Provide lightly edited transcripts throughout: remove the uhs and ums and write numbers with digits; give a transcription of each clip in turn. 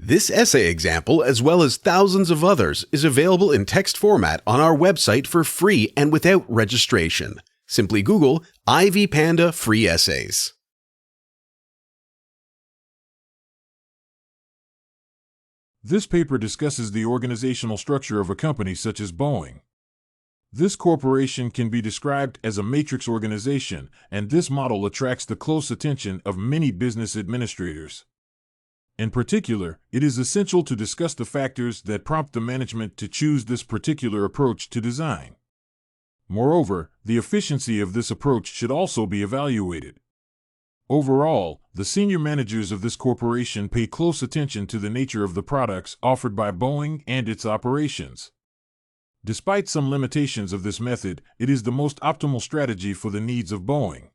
This essay example, as well as thousands of others, is available in text format on our website for free and without registration. Simply Google Ivy Panda Free Essays. This paper discusses the organizational structure of a company such as Boeing. This corporation can be described as a matrix organization, and this model attracts the close attention of many business administrators. In particular, it is essential to discuss the factors that prompt the management to choose this particular approach to design. Moreover, the efficiency of this approach should also be evaluated. Overall, the senior managers of this corporation pay close attention to the nature of the products offered by Boeing and its operations. Despite some limitations of this method, it is the most optimal strategy for the needs of Boeing.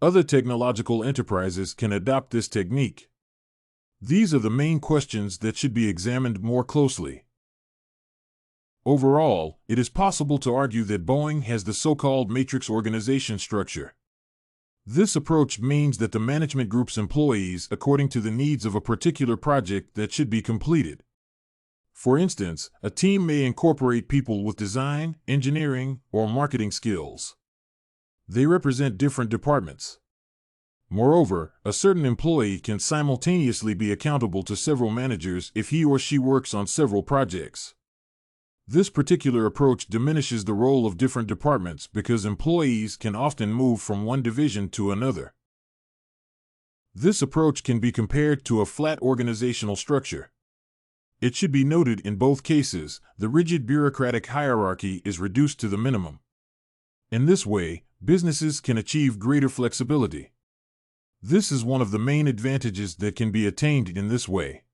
Other technological enterprises can adopt this technique. These are the main questions that should be examined more closely. Overall, it is possible to argue that Boeing has the so-called matrix organization structure. This approach means that the management groups employees according to the needs of a particular project that should be completed. For instance, a team may incorporate people with design, engineering, or marketing skills. They represent different departments. Moreover, a certain employee can simultaneously be accountable to several managers if he or she works on several projects. This particular approach diminishes the role of different departments because employees can often move from one division to another. This approach can be compared to a flat organizational structure. It should be noted in both cases, the rigid bureaucratic hierarchy is reduced to the minimum. In this way, businesses can achieve greater flexibility. This is one of the main advantages that can be attained in this way.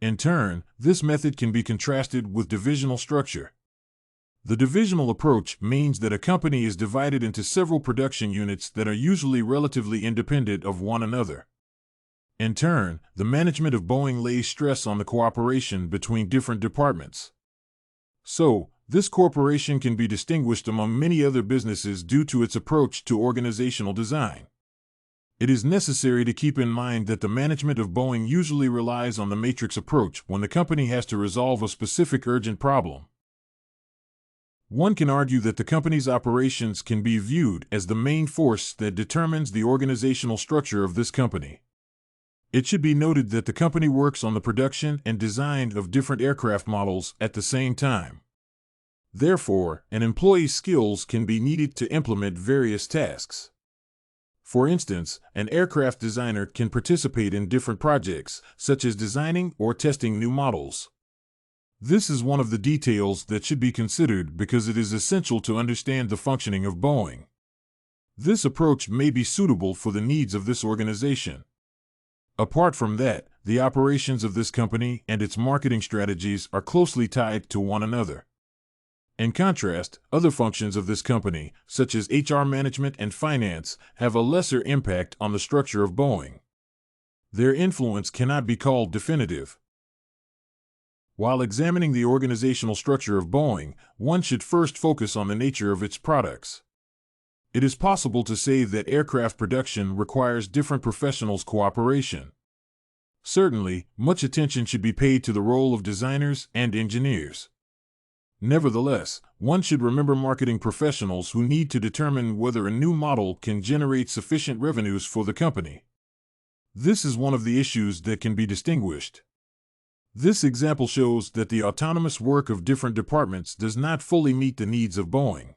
In turn, this method can be contrasted with divisional structure. The divisional approach means that a company is divided into several production units that are usually relatively independent of one another. In turn, the management of Boeing lays stress on the cooperation between different departments. So, this corporation can be distinguished among many other businesses due to its approach to organizational design. It is necessary to keep in mind that the management of Boeing usually relies on the matrix approach when the company has to resolve a specific urgent problem. One can argue that the company's operations can be viewed as the main force that determines the organizational structure of this company. It should be noted that the company works on the production and design of different aircraft models at the same time. Therefore, an employee's skills can be needed to implement various tasks. For instance, an aircraft designer can participate in different projects, such as designing or testing new models. This is one of the details that should be considered because it is essential to understand the functioning of Boeing. This approach may be suitable for the needs of this organization. Apart from that, the operations of this company and its marketing strategies are closely tied to one another. In contrast, other functions of this company, such as HR management and finance, have a lesser impact on the structure of Boeing. Their influence cannot be called definitive. While examining the organizational structure of Boeing, one should first focus on the nature of its products. It is possible to say that aircraft production requires different professionals' cooperation. Certainly, much attention should be paid to the role of designers and engineers. Nevertheless, one should remember marketing professionals who need to determine whether a new model can generate sufficient revenues for the company. This is one of the issues that can be distinguished. This example shows that the autonomous work of different departments does not fully meet the needs of Boeing.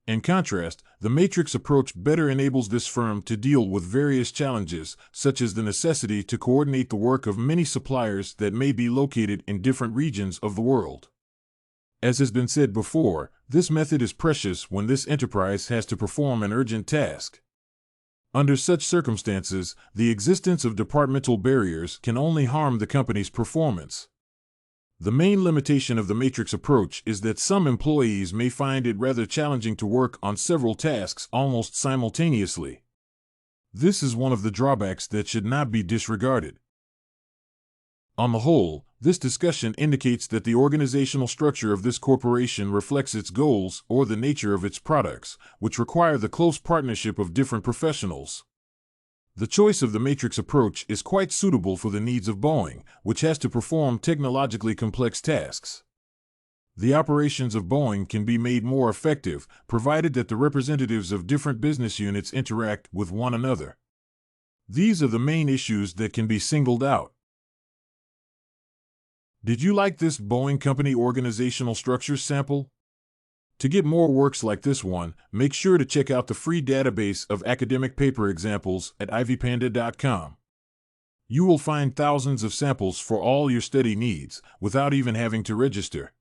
In contrast, the matrix approach better enables this firm to deal with various challenges, such as the necessity to coordinate the work of many suppliers that may be located in different regions of the world. As has been said before, this method is precious when this enterprise has to perform an urgent task. Under such circumstances, the existence of departmental barriers can only harm the company's performance. The main limitation of the matrix approach is that some employees may find it rather challenging to work on several tasks almost simultaneously. This is one of the drawbacks that should not be disregarded. On the whole, this discussion indicates that the organizational structure of this corporation reflects its goals or the nature of its products, which require the close partnership of different professionals. The choice of the matrix approach is quite suitable for the needs of Boeing, which has to perform technologically complex tasks. The operations of Boeing can be made more effective, provided that the representatives of different business units interact with one another. These are the main issues that can be singled out. Did you like this Boeing Company organizational structures sample? To get more works like this one, make sure to check out the free database of academic paper examples at ivypanda.com. You will find thousands of samples for all your study needs without even having to register.